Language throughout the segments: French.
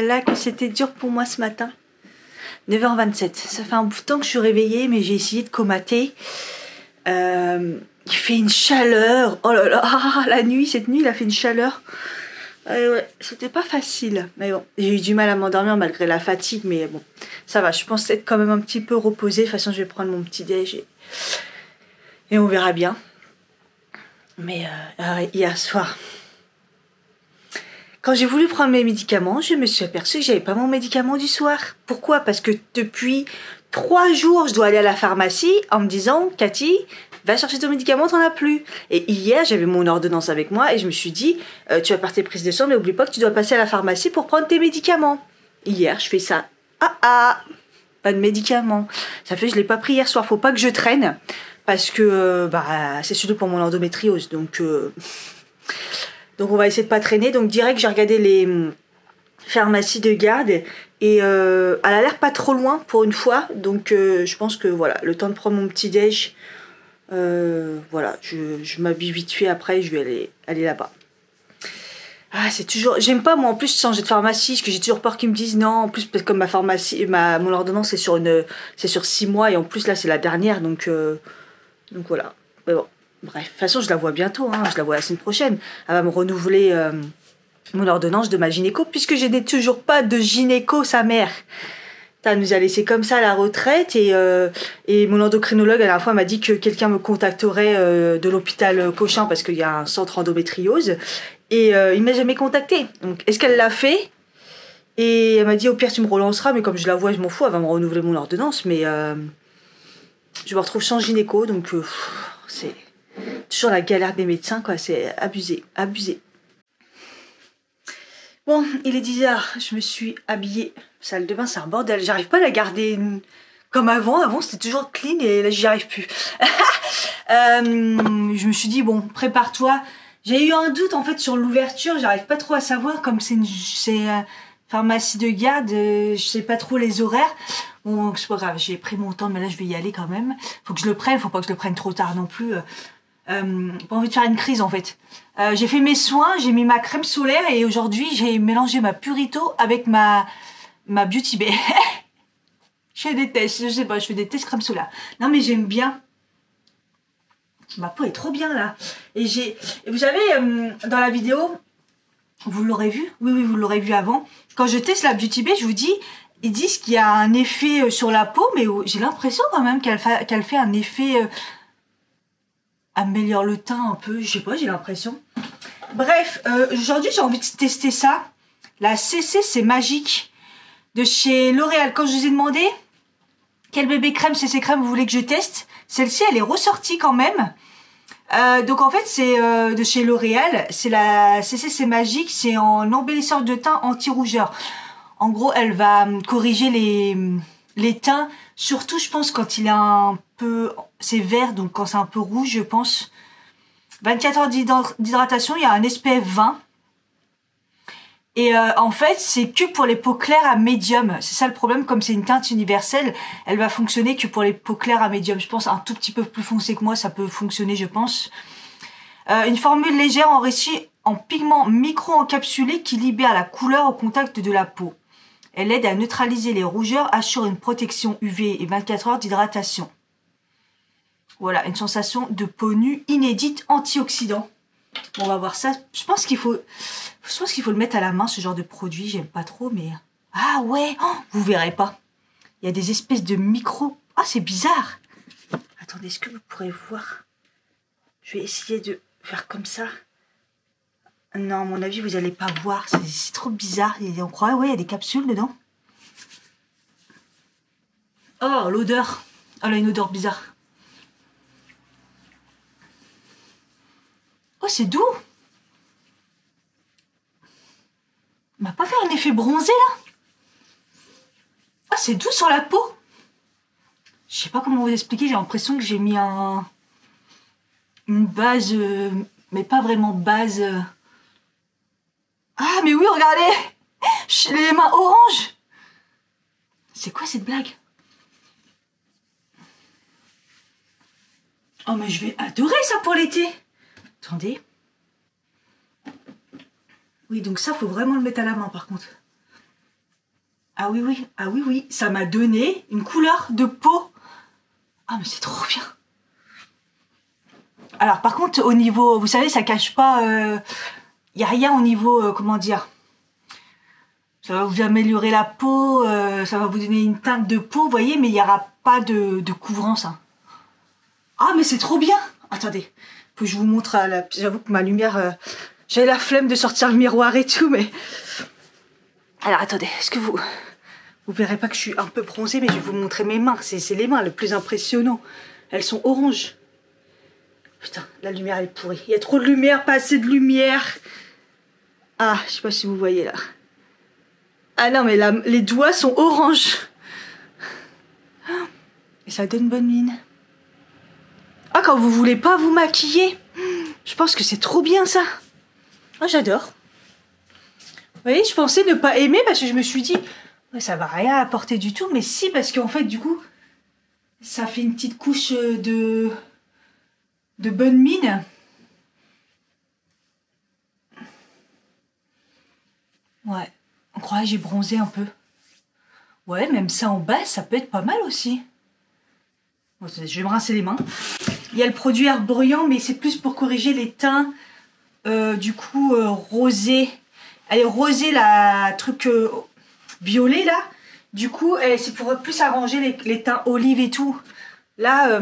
là que c'était dur pour moi ce matin. 9h27. Ça fait un bout de temps que je suis réveillée, mais j'ai essayé de comater. Il fait une chaleur. Oh là là, la nuit, cette nuit, il a fait une chaleur. Ouais, c'était pas facile. Mais bon, j'ai eu du mal à m'endormir malgré la fatigue, mais bon, ça va. Je pense être quand même un petit peu reposée. De toute façon, je vais prendre mon petit déj et on verra bien. Mais hier soir, quand j'ai voulu prendre mes médicaments, je me suis aperçue que j'avais pas mon médicament du soir. Pourquoi? Parce que depuis 3 jours, je dois aller à la pharmacie en me disant « Cathy, va chercher ton médicament, t'en as plus ». Et hier, j'avais mon ordonnance avec moi et je me suis dit « Tu vas faire tes prises de sang, mais oublie pas que tu dois passer à la pharmacie pour prendre tes médicaments ». Hier, je fais ça. Pas de médicaments. Ça fait que je l'ai pas pris hier soir. Faut pas que je traîne parce que c'est surtout pour mon endométriose. Donc on va essayer de pas traîner. Donc direct, j'ai regardé les pharmacies de garde et elle a l'air pas trop loin pour une fois. Donc je pense que voilà, le temps de prendre mon petit déj, voilà, je m'habille vite fait après, je vais aller là-bas. Ah, c'est toujours, j'aime pas moi en plus changer de pharmacie parce que j'ai toujours peur qu'ils me disent non. En plus comme ma pharmacie, mon ordonnance c'est sur 6 mois et en plus là c'est la dernière donc voilà. Mais bon. Bref, de toute façon, je la vois bientôt, hein, je la vois la semaine prochaine. Elle va me renouveler mon ordonnance de ma gynéco, puisque je n'ai toujours pas de gynéco, sa mère. Elle nous a laissé comme ça à la retraite, et mon endocrinologue, à la fois, m'a dit que quelqu'un me contacterait de l'hôpital Cochin, parce qu'il y a un centre endométriose, et il m'a jamais contacté. Donc, est-ce qu'elle l'a fait? Et elle m'a dit, au pire, tu me relanceras, mais comme je la vois, je m'en fous, elle va me renouveler mon ordonnance, mais je me retrouve sans gynéco, donc c'est... toujours la galère des médecins, quoi, c'est abusé. Bon, il est 10h, je me suis habillée. Salle de bain, c'est un bordel. J'arrive pas à la garder comme avant. Avant, c'était toujours clean et là, j'y arrive plus. Je me suis dit, bon, prépare-toi. J'ai eu un doute, en fait, sur l'ouverture. J'arrive pas trop à savoir, comme c'est pharmacie de garde, je sais pas trop les horaires. Bon, c'est pas grave, j'ai pris mon temps, mais là, je vais y aller quand même. Faut que je le prenne, faut pas que je le prenne trop tard non plus. Pas envie de faire une crise en fait. J'ai fait mes soins, j'ai mis ma crème solaire et aujourd'hui j'ai mélangé ma Purito avec ma Beauty Bay. Je fais des tests, je sais pas, je fais des tests crème solaire. Non mais j'aime bien. Ma peau est trop bien là. Et vous savez, dans la vidéo, vous l'aurez vu? Oui, vous l'aurez vu avant. Quand je teste la Beauty Bay, je vous dis, ils disent qu'il y a un effet sur la peau, mais j'ai l'impression quand même qu'elle fait un effet... améliore le teint un peu, je sais pas, j'ai l'impression. Bref, aujourd'hui j'ai envie de tester ça. La CC c'est magique de chez L'Oréal. Quand je vous ai demandé quel bébé crème CC crème vous voulez que je teste, celle-ci elle est ressortie quand même. Donc en fait c'est de chez L'Oréal, c'est la CC c'est magique, c'est en embellisseur de teint anti-rougeur. En gros elle va corriger les teints, surtout je pense quand il est un peu, c'est vert, donc quand c'est un peu rouge je pense. 24 heures d'hydratation, il y a un SPF 20. Et en fait c'est que pour les peaux claires à médium. C'est ça le problème, comme c'est une teinte universelle, elle va fonctionner que pour les peaux claires à médium. Je pense un tout petit peu plus foncé que moi, ça peut fonctionner je pense. Une formule légère enrichie en pigments micro-encapsulés qui libère la couleur au contact de la peau. Elle aide à neutraliser les rougeurs, assure une protection UV et 24 heures d'hydratation. Voilà, une sensation de peau nue inédite antioxydant. Bon, on va voir ça. Je pense qu'il faut le mettre à la main, ce genre de produit. J'aime pas trop, mais... Ah ouais, vous verrez pas. Il y a des espèces de micro... Ah, c'est bizarre. Attendez, est-ce que vous pourrez voir? Je vais essayer de faire comme ça. Non, à mon avis, vous n'allez pas voir. C'est trop bizarre. On croirait, ouais, il y a des capsules dedans. Oh, l'odeur. Oh, elle a une odeur bizarre. Oh, c'est doux. Il m'a pas fait un effet bronzé, là? Ah, c'est doux sur la peau. Je sais pas comment vous expliquer. J'ai l'impression que j'ai mis une base... mais pas vraiment base... Ah, mais oui, regardez! J'ai les mains orange! C'est quoi cette blague? Oh, mais je vais adorer ça pour l'été! Attendez. Oui, donc ça, faut vraiment le mettre à la main, par contre. Ah oui, oui, ah oui, oui, ça m'a donné une couleur de peau. Ah, mais c'est trop bien. Alors, par contre, au niveau, vous savez, ça cache pas... Il n'y a rien au niveau, comment dire, ça va vous améliorer la peau, ça va vous donner une teinte de peau, vous voyez, mais il n'y aura pas de couvrance. Hein. Ah, mais c'est trop bien. Attendez, faut que je vous montre, j'avoue que ma lumière, j'ai la flemme de sortir le miroir et tout, mais... Alors, attendez, est-ce que vous verrez pas que je suis un peu bronzée, mais je vais vous montrer mes mains, c'est les mains le plus impressionnant. Elles sont oranges. Putain, la lumière est pourrie. Il y a trop de lumière, pas assez de lumière. Ah, je sais pas si vous voyez là. Ah non, mais là, les doigts sont oranges. Et ça donne bonne mine. Ah, quand vous voulez pas vous maquiller. Je pense que c'est trop bien ça. Ah, j'adore. Vous voyez, je pensais ne pas aimer parce que je me suis dit, ouais, ça va rien apporter du tout. Mais si, parce qu'en fait, du coup, ça fait une petite couche de bonne mine. Ouais, on croirait que j'ai bronzé un peu. Ouais, même ça en bas, ça peut être pas mal aussi. Bon, je vais me rincer les mains. Il y a le produit Herborian, mais c'est plus pour corriger les teints, du coup, rosé. Elle est rosée, la truc violet, là. Du coup, c'est pour plus arranger les teints olive et tout. Là...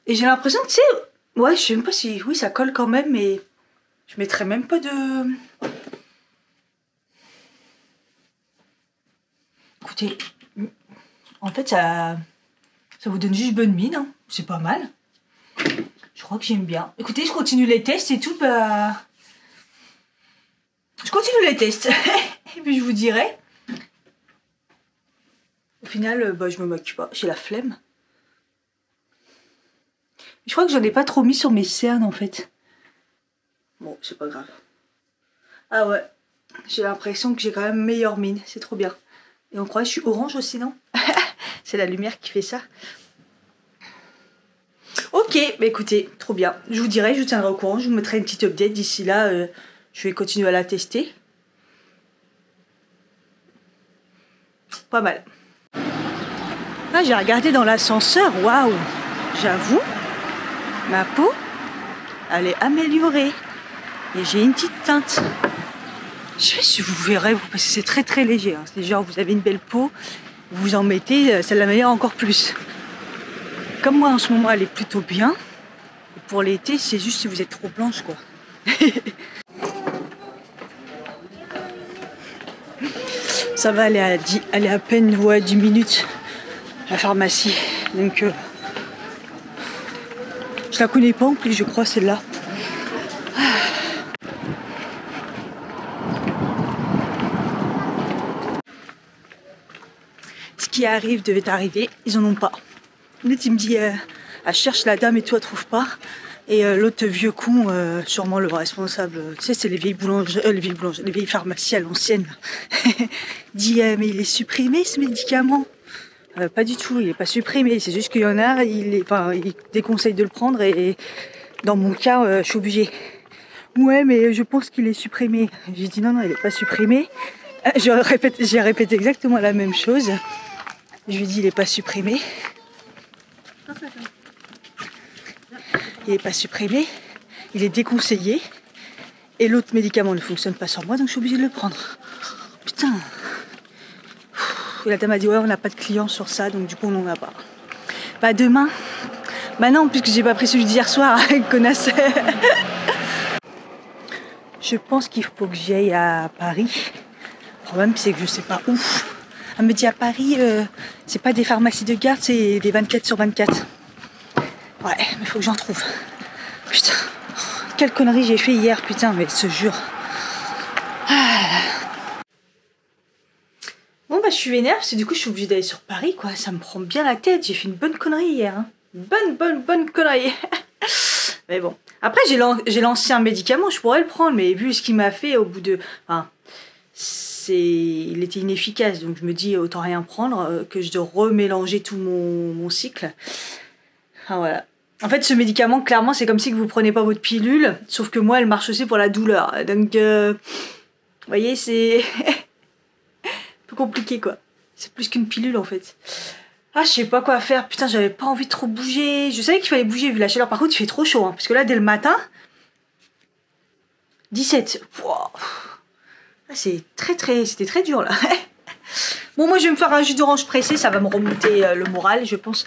Et j'ai l'impression que, tu sais, ouais, je sais même pas si... Oui, ça colle quand même, mais je mettrais même pas de... Écoutez, en fait, ça vous donne juste bonne mine, hein. C'est pas mal. Je crois que j'aime bien. Écoutez, je continue les tests et tout, bah... Je continue les tests. Et puis je vous dirai. Au final, bah, je me moque pas, j'ai la flemme. Je crois que j'en ai pas trop mis sur mes cernes en fait. Bon, c'est pas grave. Ah ouais, j'ai l'impression que j'ai quand même meilleure mine, c'est trop bien. Et on croit que je suis orange aussi, non? C'est la lumière qui fait ça. Ok, bah écoutez, trop bien. Je vous dirai, je vous tiendrai au courant, je vous mettrai une petite update. D'ici là, je vais continuer à la tester. Pas mal. Ah, j'ai regardé dans l'ascenseur, waouh, j'avoue. Ma peau, elle est améliorée. Et j'ai une petite teinte. Je sais pas si vous verrez, parce que c'est très très léger. Hein. C'est genre, vous avez une belle peau, vous en mettez, ça l'améliore encore plus. Comme moi en ce moment, elle est plutôt bien. Et pour l'été, c'est juste si vous êtes trop blanche, quoi. Ça va, elle est à peine, ouais, 10 minutes, la pharmacie. Donc... je la connais pas en plus, je crois, celle-là. Ce qui arrive devait arriver, ils en ont pas. L'autre, il me dit, elle cherche la dame et toi, trouve pas. Et l'autre vieux con, sûrement le responsable, tu sais, c'est les vieilles les vieilles pharmacies à l'ancienne, dit, mais il est supprimé ce médicament. Pas du tout, il n'est pas supprimé, c'est juste qu'il y en a, il déconseille de le prendre et dans mon cas, je suis obligée. Ouais, mais je pense qu'il est supprimé. J'ai dit non, non, il n'est pas supprimé. J'ai répété exactement la même chose. Je lui ai dit il n'est pas supprimé. Il n'est pas supprimé, il est déconseillé. Et l'autre médicament ne fonctionne pas sur moi, donc je suis obligée de le prendre. Putain. Et la dame a dit ouais, on n'a pas de clients sur ça, donc du coup on n'en a pas. Bah demain. Bah non, puisque j'ai pas pris celui d'hier soir, connasse. Je pense qu'il faut que j'aille à Paris. Le problème c'est que je sais pas où. Elle me dit à Paris, c'est pas des pharmacies de garde, c'est des 24/24. Ouais, mais il faut que j'en trouve. Putain, quelle connerie j'ai fait hier, putain, mais je te jure. Bon bah je suis vénère parce que du coup je suis obligée d'aller sur Paris quoi, ça me prend bien la tête, j'ai fait une bonne connerie hier. Hein. Bonne connerie. Mais bon, après j'ai lancé un médicament, je pourrais le prendre, mais vu ce qu'il m'a fait au bout de... Enfin, il était inefficace, donc je me dis autant rien prendre que je dois remélanger tout mon cycle. Ah voilà. En fait, ce médicament, clairement, c'est comme si que vous prenez pas votre pilule, sauf que moi, elle marche aussi pour la douleur. Donc, vous voyez, c'est un peu compliqué, quoi. C'est plus qu'une pilule, en fait. Ah, je sais pas quoi faire. Putain, j'avais pas envie de trop bouger. Je savais qu'il fallait bouger vu la chaleur. Par contre, il fait trop chaud, hein, parce que là, dès le matin, 17. Wow. C'était très dur, là. Bon, moi, je vais me faire un jus d'orange pressé. Ça va me remonter le moral, je pense.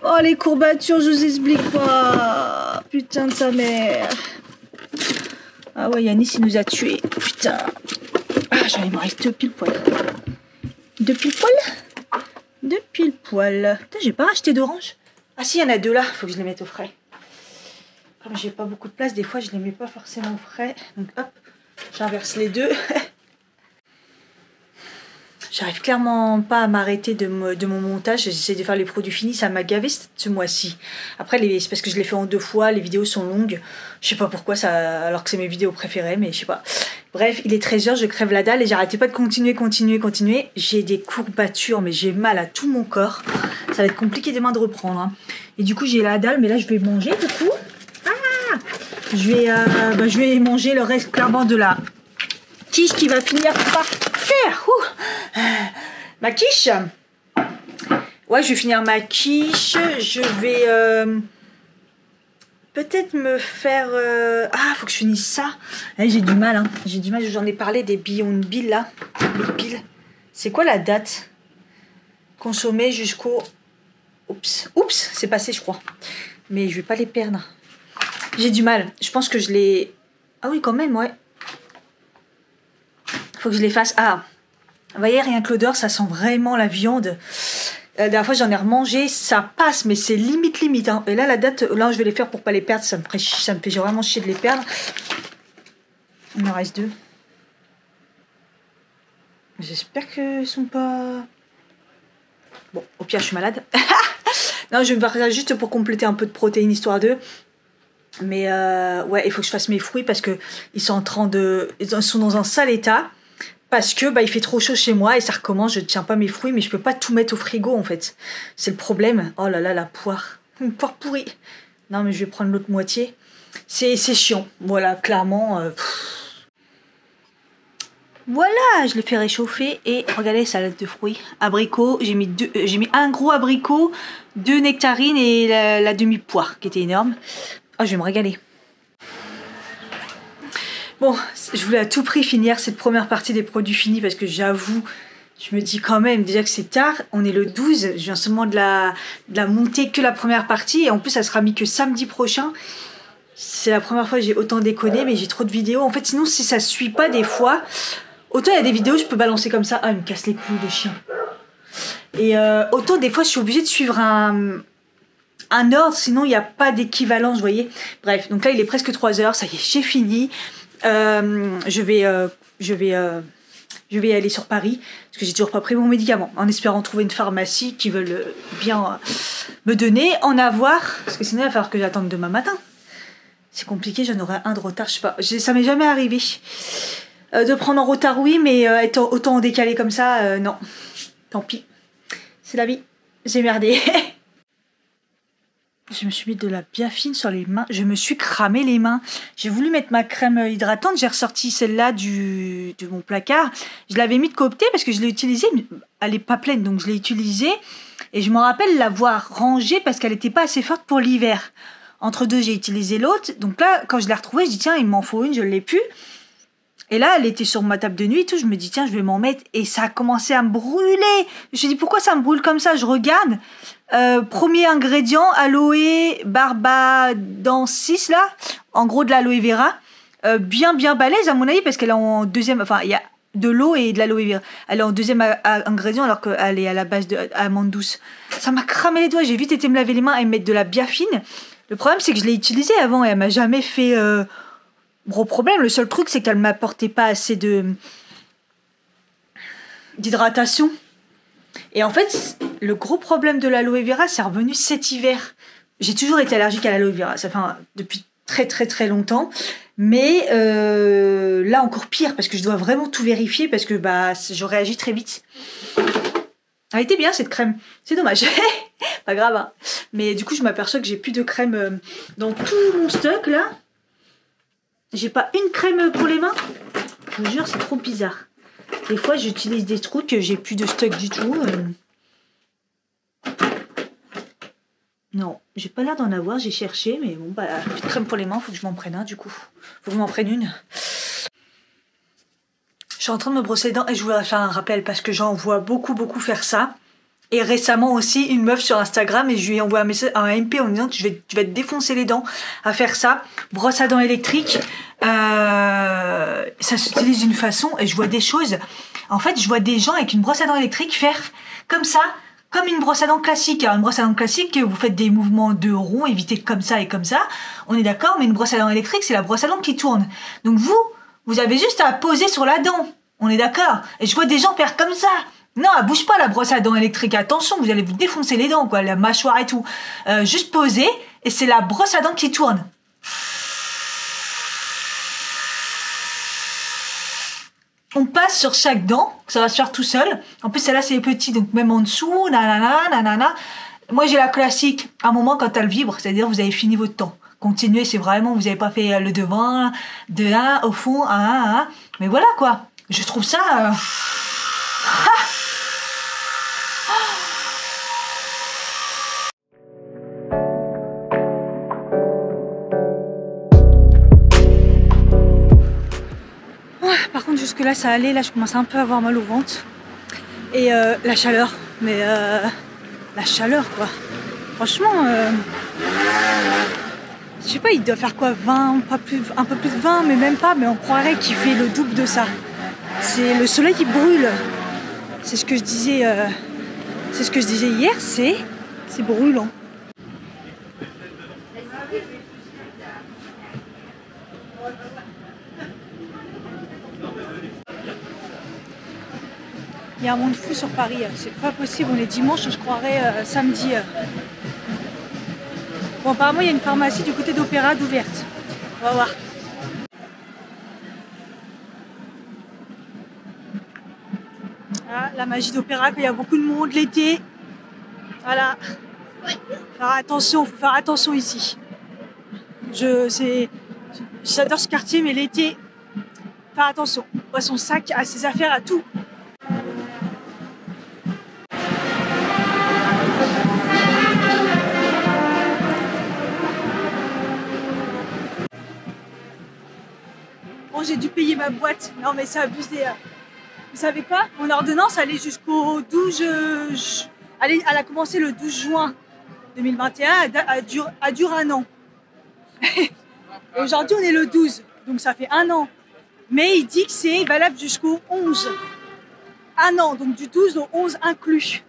Oh, les courbatures, je vous explique pas. Putain de sa mère. Ah ouais, Yanis, il nous a tués. Putain. Ah, j'en ai marre, 2 pile poil. 2 pile poil 2 pile poil. Putain, j'ai pas acheté d'orange. Ah si, il y en a 2 là. Faut que je les mette au frais. Comme j'ai pas beaucoup de place, des fois, je les mets pas forcément au frais. Donc, hop, j'inverse les deux. J'arrive clairement pas à m'arrêter de mon montage. J'essaie de faire les produits finis. Ça m'a gavé ce mois-ci. Après, c'est parce que je l'ai fait en 2 fois. Les vidéos sont longues. Je sais pas pourquoi, alors que c'est mes vidéos préférées, mais je sais pas. Bref, il est 13h, je crève la dalle et j'arrêtais pas de continuer. J'ai des courbatures, mais j'ai mal à tout mon corps. Ça va être compliqué demain de reprendre. Hein. Et du coup, j'ai la dalle, mais là, je vais manger du coup. Ah, je vais manger le reste clairement de la quiche qui va finir par faire. Ma quiche. Ouais, je vais finir ma quiche. Je vais peut-être me faire... Ah, faut que je finisse ça. J'ai du mal, hein. J'ai du mal, j'en ai parlé des Beyond Bill, là. Bill. C'est quoi la date? Consommée jusqu'au... Oups, c'est passé, je crois. Mais je vais pas les perdre. J'ai du mal. Je pense que je les... Ah oui, quand même, ouais. Faut que je les fasse. Ah, vous voyez, rien que l'odeur, ça sent vraiment la viande. La dernière fois, j'en ai remangé, ça passe, mais c'est limite. Hein. Et là, la date, là, je vais les faire pour pas les perdre. Ça me fait vraiment chier de les perdre. Il me reste 2. J'espère qu'ils sont pas... Bon, au pire, je suis malade. Non, je vais me faire ça juste pour compléter un peu de protéines, histoire d'eux. Mais ouais, il faut que je fasse mes fruits parce que ils sont dans un sale état. Parce que il fait trop chaud chez moi et ça recommence, je ne tiens pas mes fruits, mais je peux pas tout mettre au frigo en fait. C'est le problème. Oh là là, la poire. Une poire pourrie. Non mais je vais prendre l'autre moitié. C'est chiant. Voilà, clairement. Voilà, je l'ai fait réchauffer et regardez, salade de fruits. Abricots, j'ai mis un gros abricot, 2 nectarines et la demi-poire qui était énorme. Oh, je vais me régaler. Bon, je voulais à tout prix finir cette première partie des produits finis parce que j'avoue, je me dis quand même déjà que c'est tard. On est le 12, je viens seulement de la monter que la première partie et en plus ça sera mis que samedi prochain. C'est la première fois que j'ai autant déconné, mais j'ai trop de vidéos. En fait, sinon, si ça suit pas des fois, autant il y a des vidéos, je peux balancer comme ça. Ah, il me casse les couilles de chien. Et autant des fois, je suis obligée de suivre un ordre, sinon il n'y a pas d'équivalence, vous voyez. Bref, donc là, il est presque 3h, ça y est, j'ai fini. Je vais aller sur Paris parce que j'ai toujours pas pris mon médicament en espérant trouver une pharmacie qui veulent bien me donner, en avoir parce que sinon il va falloir que j'attende demain matin. C'est compliqué, j'en aurai un de retard, je sais pas, ça m'est jamais arrivé de prendre en retard, oui, mais être autant en décalé comme ça, non, tant pis, c'est la vie, j'ai merdé. Je me suis mis de la biafine sur les mains. Je me suis cramé les mains. J'ai voulu mettre ma crème hydratante. J'ai ressorti celle-là de mon placard. Je l'avais mis de côté parce que je l'ai utilisée. Mais elle n'est pas pleine, donc je l'ai utilisée. Et je me rappelle l'avoir rangée parce qu'elle n'était pas assez forte pour l'hiver. Entre deux, j'ai utilisé l'autre. Donc là, quand je l'ai retrouvée, je dis tiens, il m'en faut une, je ne l'ai plus. Et là, elle était sur ma table de nuit et tout. Je me dis tiens, je vais m'en mettre. Et ça a commencé à me brûler. Je me suis dit pourquoi ça me brûle comme ça? Je regarde. Premier ingrédient, aloe barbadensis là, en gros de l'aloe vera, bien balèze à mon avis parce qu'elle est en deuxième, enfin il y a de l'eau et de l'aloe vera, elle est en deuxième ingrédient alors qu'elle est à la base d'amande douce. Ça m'a cramé les doigts, j'ai vite été me laver les mains et me mettre de la biafine. Le problème c'est que je l'ai utilisée avant et elle m'a jamais fait gros problème. Le seul truc c'est qu'elle m'apportait pas assez d'hydratation. Et en fait, le gros problème de l'aloe vera, c'est revenu cet hiver. J'ai toujours été allergique à l'aloe vera, ça fait depuis très longtemps. Mais là, encore pire, parce que je dois vraiment tout vérifier, parce que je réagis très vite. Elle était bien cette crème, c'est dommage. Pas grave, hein. Mais du coup je m'aperçois que j'ai plus de crème dans tout mon stock là. J'ai pas une crème pour les mains. Je vous jure, c'est trop bizarre. Des fois j'utilise des trucs que j'ai plus de stock du tout. Non, j'ai pas l'air d'en avoir, j'ai cherché, mais bon bah plus de crème pour les mains, faut que je m'en prenne un du coup. Faut que je m'en prenne une. Je suis en train de me brosser les dents et je voudrais faire un rappel parce que j'en vois beaucoup faire ça. Et récemment aussi, une meuf sur Instagram et je lui ai envoyé un message, un MP en me disant que tu vas te défoncer les dents à faire ça. Brosse à dents électrique, ça s'utilise d'une façon et je vois des choses. En fait, je vois des gens avec une brosse à dents électrique faire comme ça, comme une brosse à dents classique. Alors une brosse à dents classique, vous faites des mouvements de rond, évitez comme ça et comme ça. On est d'accord, mais une brosse à dents électrique, c'est la brosse à dents qui tourne. Donc vous avez juste à poser sur la dent. On est d'accord. Et je vois des gens faire comme ça. Non, elle bouge pas la brosse à dents électrique. Attention, vous allez vous défoncer les dents, quoi, la mâchoire et tout. Juste poser, et c'est la brosse à dents qui tourne. On passe sur chaque dent, ça va se faire tout seul. En plus, celle-là, c'est petit, donc même en dessous, nanana. Moi, j'ai la classique. À un moment, quand elle vibre, c'est-à-dire vous avez fini votre temps. Continuez, c'est vraiment, vous n'avez pas fait le devant, de 1 au fond, 1. Mais voilà, quoi. Je trouve ça... Par contre, jusque là, ça allait. Là, je commence un peu à avoir mal au ventre. Et la chaleur. Mais la chaleur, quoi. Franchement, je sais pas, il doit faire quoi, 20, pas plus, un peu plus de 20, mais même pas. Mais on croirait qu'il fait le double de ça. C'est le soleil qui brûle. C'est ce que je disais. C'est ce que je disais hier. C'est brûlant. Il y a un monde fou sur Paris, c'est pas possible, on est dimanche, je croirais samedi. Bon, apparemment il y a une pharmacie du côté d'Opéra d'ouverte. On va voir. Ah, la magie d'Opéra, quand il y a beaucoup de monde l'été. Voilà. Faire attention, faut faire attention ici. J'adore ce quartier, mais l'été, faire attention. À son sac, à ses affaires, à tout. J'ai dû payer ma boîte. Non mais c'est abusé. Vous savez quoi? Mon ordonnance allait jusqu'au 12... Elle a commencé le 12 juin 2021, elle dure 1 an. Et aujourd'hui on est le 12, donc ça fait 1 an. Mais il dit que c'est valable jusqu'au 11. 1 an, donc du 12 au 11 inclus.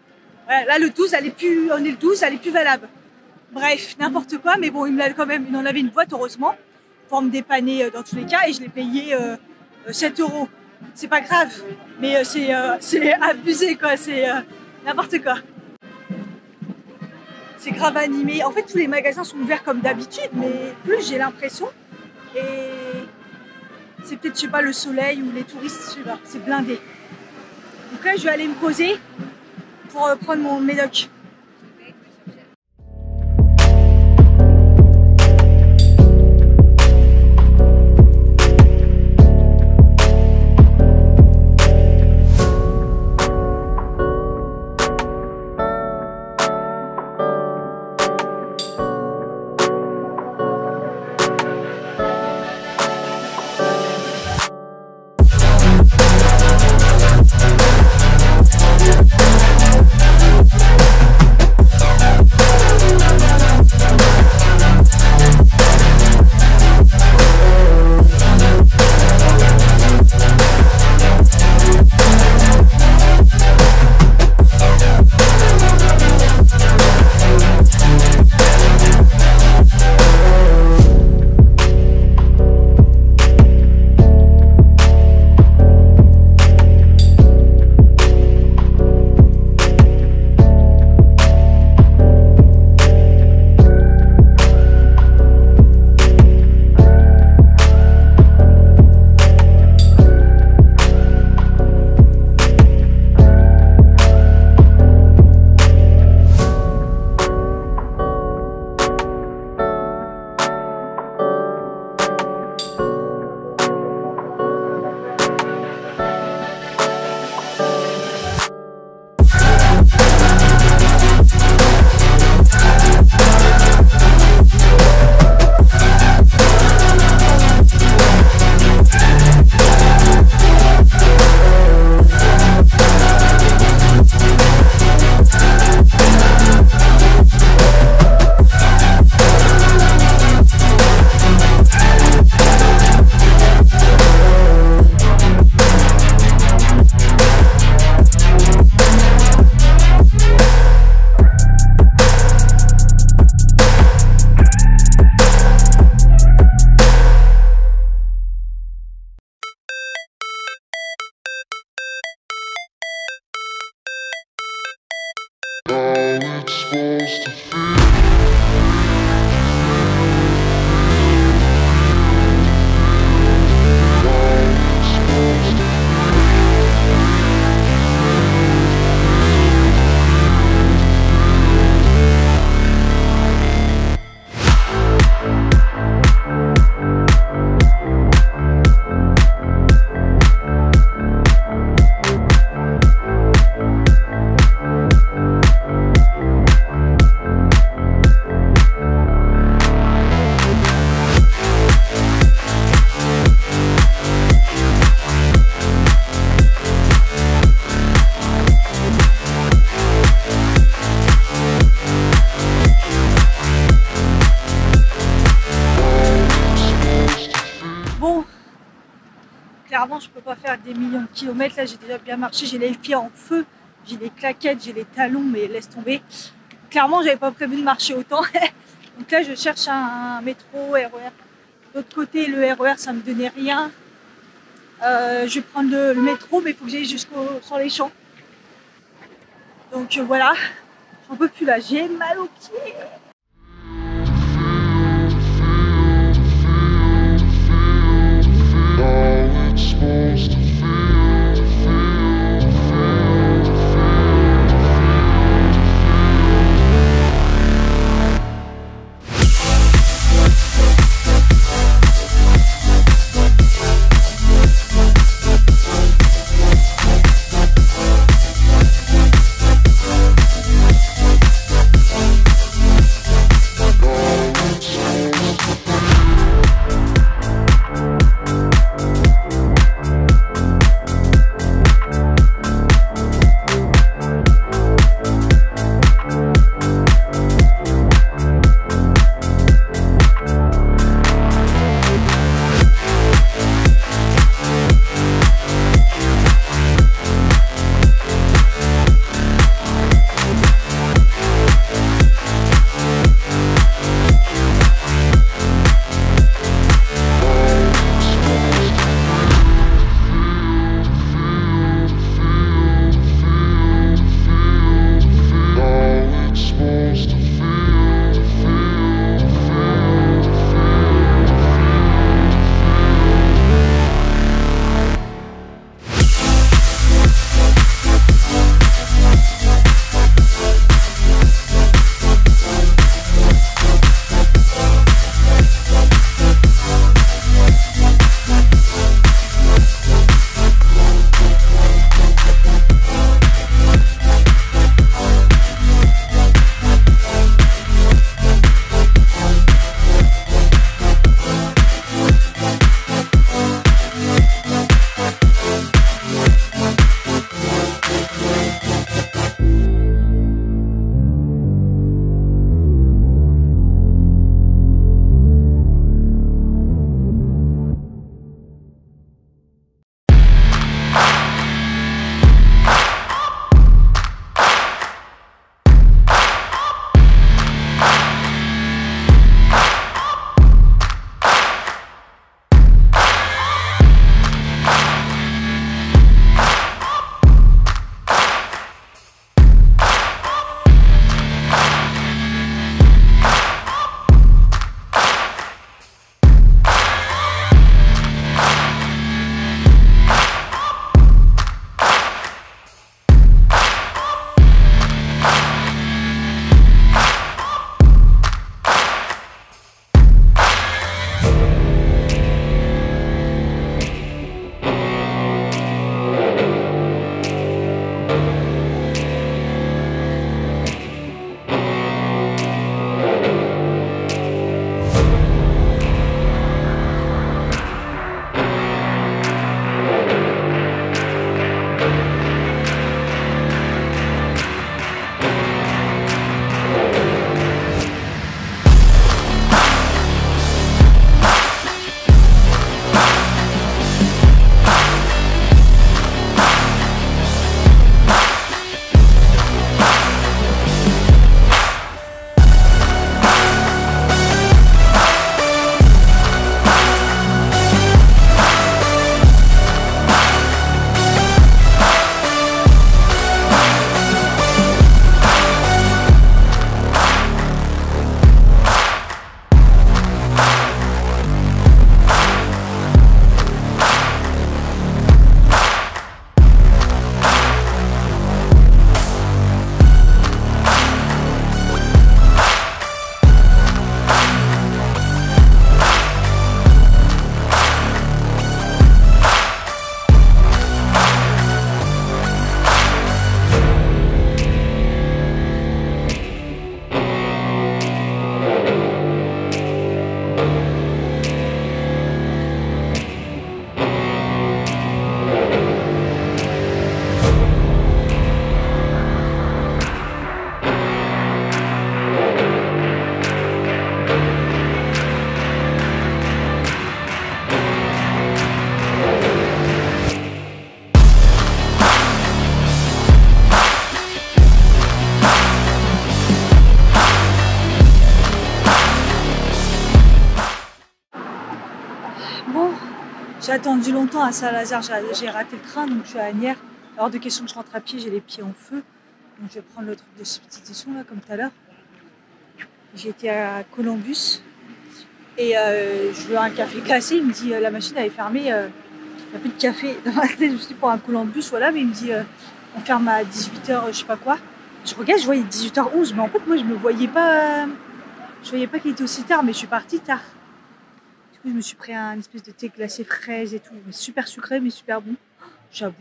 Voilà, là le 12, on est le 12, elle est plus valable. Bref, n'importe quoi, mais bon, il en avait une boîte heureusement. Pour me dépanner dans tous les cas et je l'ai payé 7 €. C'est pas grave, mais c'est abusé quoi, c'est n'importe quoi. C'est grave animé. En fait, tous les magasins sont ouverts comme d'habitude, mais plus j'ai l'impression. Et c'est peut-être, je sais pas, le soleil ou les touristes, je sais pas, c'est blindé. Donc là, je vais aller me poser pour prendre mon médoc. faire des millions de kilomètres. Là, j'ai déjà bien marché, j'ai les pieds en feu, j'ai les claquettes, j'ai les talons, mais laisse tomber. Clairement, j'avais pas prévu de marcher autant. Donc là, je cherche un métro, RER. De l'autre côté, le RER, ça me donnait rien. Je vais prendre le métro, mais il faut que j'aille sur les champs. Donc voilà, j'en peux plus là, j'ai mal aux pieds. J'ai attendu longtemps à Saint-Lazare, j'ai raté le train, donc je suis à Asnières. Hors de question que je rentre à pied, j'ai les pieds en feu. Donc je vais prendre le truc de substitution là, comme tout à l'heure. J'ai été à Columbus et je veux un café glacé. Il me dit la machine elle est fermée, il n'y a plus de café. Dans ma tête, je me suis dit pour un Columbus, voilà, mais il me dit on ferme à 18h, je sais pas quoi. Je regarde, je voyais 18h11, mais en fait moi je me voyais pas. Je voyais pas qu'il était aussi tard, mais je suis partie tard. Du coup je me suis pris un espèce de thé glacé fraise et tout. Super sucré mais super bon. J'avoue.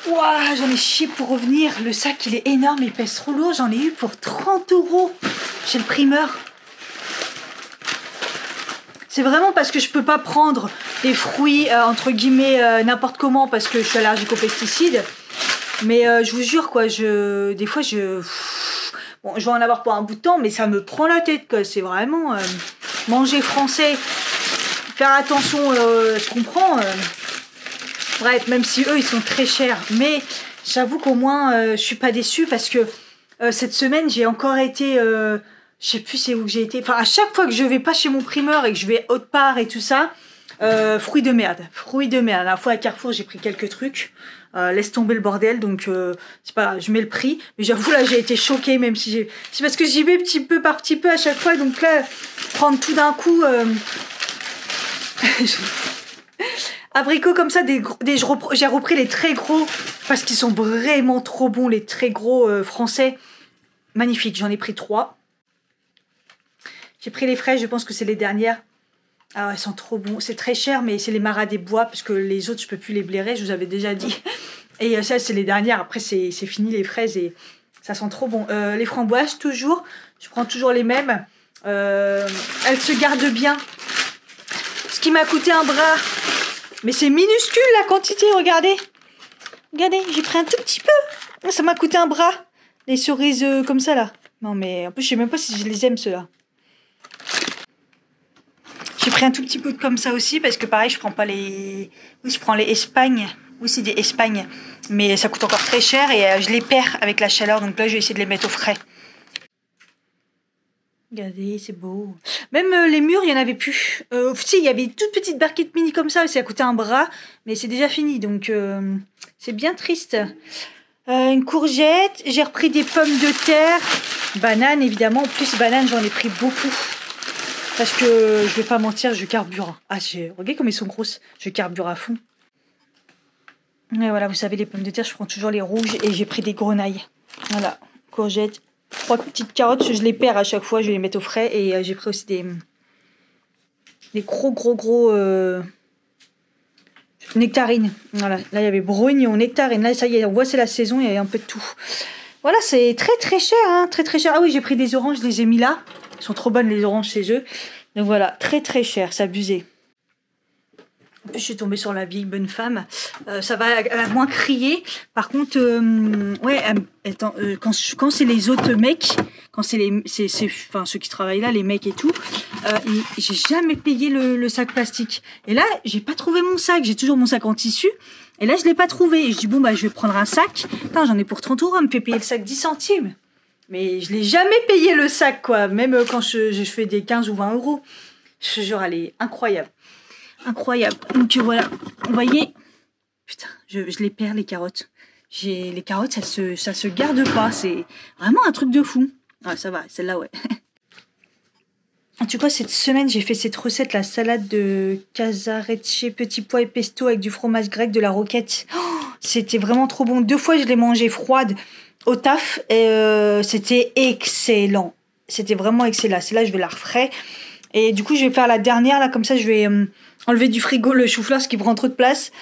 Ouah, j'en ai chié pour revenir. Le sac, il est énorme, il pèse trop lourd. J'en ai eu pour 30 € chez le primeur. C'est vraiment parce que je peux pas prendre des fruits, entre guillemets, n'importe comment parce que je suis allergique aux pesticides. Mais je vous jure, quoi, des fois, bon, je vais en avoir pour un bout de temps, mais ça me prend la tête, quoi. C'est vraiment manger français, faire attention, je comprends. Bref, même si eux, ils sont très chers. Mais j'avoue qu'au moins, je suis pas déçue parce que cette semaine, j'ai encore été... je sais plus c'est où que j'ai été. Enfin, à chaque fois que je vais pas chez mon primeur et que je vais autre part et tout ça, fruits de merde. Fruits de merde. La dernière fois à Carrefour, j'ai pris quelques trucs. Laisse tomber le bordel, donc c'est pas grave, je mets le prix. Mais j'avoue, là, j'ai été choquée, même si j'ai... C'est parce que j'y vais petit peu par petit peu à chaque fois. Donc là, prendre tout d'un coup... Abricots comme ça, j'ai repris les très gros parce qu'ils sont vraiment trop bons, les très gros français. Magnifique, j'en ai pris 3. J'ai pris les fraises, je pense que c'est les dernières. Ah ouais, elles sont trop bons. C'est très cher, mais c'est les maras des bois parce que les autres, je peux plus les blairer, je vous avais déjà dit. Et ça, c'est les dernières. Après, c'est fini les fraises et ça sent trop bon. Les framboises, toujours. Je prends toujours les mêmes. Elles se gardent bien. Ce qui m'a coûté un bras. Mais c'est minuscule la quantité, regardez. Regardez, j'ai pris un tout petit peu. Ça m'a coûté un bras. Les cerises comme ça là. Non mais en plus je sais même pas si je les aime ceux-là. J'ai pris un tout petit peu comme ça aussi parce que pareil je prends pas les... Oui je prends les Espagnes. Oui c'est des Espagnes. Mais ça coûte encore très cher et je les perds avec la chaleur. Donc là je vais essayer de les mettre au frais. Regardez, c'est beau. Même les murs, il n'y en avait plus. Si, il y avait une toute petite barquette mini comme ça, ça a coûté un bras, mais c'est déjà fini, donc c'est bien triste. Une courgette, j'ai repris des pommes de terre, bananes évidemment. En plus, bananes, j'en ai pris beaucoup. Parce que, je vais pas mentir, je carbure. Ah, regardez comme elles sont grosses, je carbure à fond. Et voilà, vous savez, les pommes de terre, je prends toujours les rouges et j'ai pris des grenailles. Voilà, courgettes. 3 petites carottes, je les perds à chaque fois, je vais les mettre au frais. Et j'ai pris aussi des gros nectarines. Voilà, là il y avait brognon, nectarines. Là ça y est, on voit c'est la saison, il y a un peu de tout. Voilà, c'est très cher, hein, très cher. Ah oui, j'ai pris des oranges, je les ai mis là. Elles sont trop bonnes les oranges chez eux. Donc voilà, très cher, c'est abusé. En plus, je suis tombée sur la vieille bonne femme. Ça va, elle a moins crier. Par contre, ouais, quand c'est les autres mecs, quand c'est enfin ceux qui travaillent là, les mecs et tout, j'ai jamais payé le sac plastique. Et là, j'ai pas trouvé mon sac. J'ai toujours mon sac en tissu. Et là, je l'ai pas trouvé. Et je dis bon bah, je vais prendre un sac. Putain, j'en ai pour 30 €. Elle me fait payer le sac 10 centimes. Mais je l'ai jamais payé le sac, quoi. Même quand je fais des 15 ou 20 €. Je te jure, elle est incroyable. Incroyable. Donc voilà, vous voyez, putain, je les perds les carottes. Les carottes, ça se garde pas. C'est vraiment un truc de fou. Ah, ça va, celle-là, ouais. En tout cas, cette semaine, j'ai fait cette recette, la salade de casarecce, petits pois et pesto avec du fromage grec, de la roquette. Oh, c'était vraiment trop bon. 2 fois, je l'ai mangée froide au taf et c'était excellent. C'était vraiment excellent. Celle-là, je vais la refaire. Et du coup, je vais faire la dernière, là, comme ça, je vais enlever du frigo le chou-fleur, ce qui prend trop de place.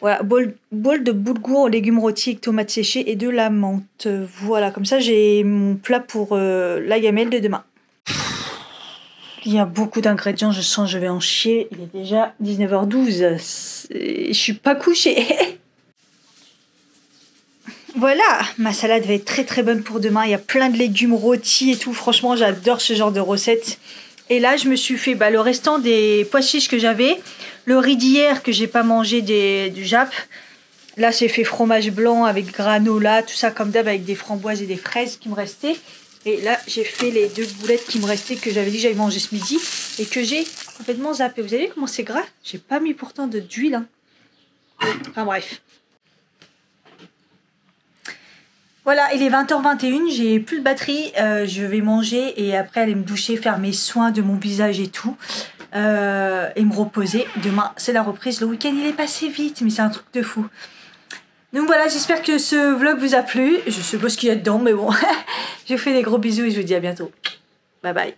Voilà, bol de boulgour aux légumes rôtis avec tomates séchées et de la menthe. Voilà, comme ça, j'ai mon plat pour la gamelle de demain. Il y a beaucoup d'ingrédients, je sens que je vais en chier. Il est déjà 19h12. Je suis pas couchée. Voilà, ma salade va être très très bonne pour demain. Il y a plein de légumes rôtis et tout. Franchement, j'adore ce genre de recette. Et là, je me suis fait le restant des pois chiches que j'avais. Le riz d'hier que j'ai pas mangé du Jap. Là, c'est fait fromage blanc avec granola, tout ça comme d'hab avec des framboises et des fraises qui me restaient. Et là, j'ai fait les 2 boulettes qui me restaient que j'avais dit que j'allais manger ce midi et que j'ai complètement zappé. Vous avez vu comment c'est gras? J'ai pas mis pourtant d'huile. Hein. Enfin bref. Voilà, il est 20h21, j'ai plus de batterie. Je vais manger et après aller me doucher, faire mes soins de mon visage et tout. Et me reposer. Demain, c'est la reprise. Le week-end, il est passé vite, mais c'est un truc de fou. Donc voilà, j'espère que ce vlog vous a plu. Je sais pas ce qu'il y a dedans, mais bon. Je vous fais des gros bisous et je vous dis à bientôt. Bye bye.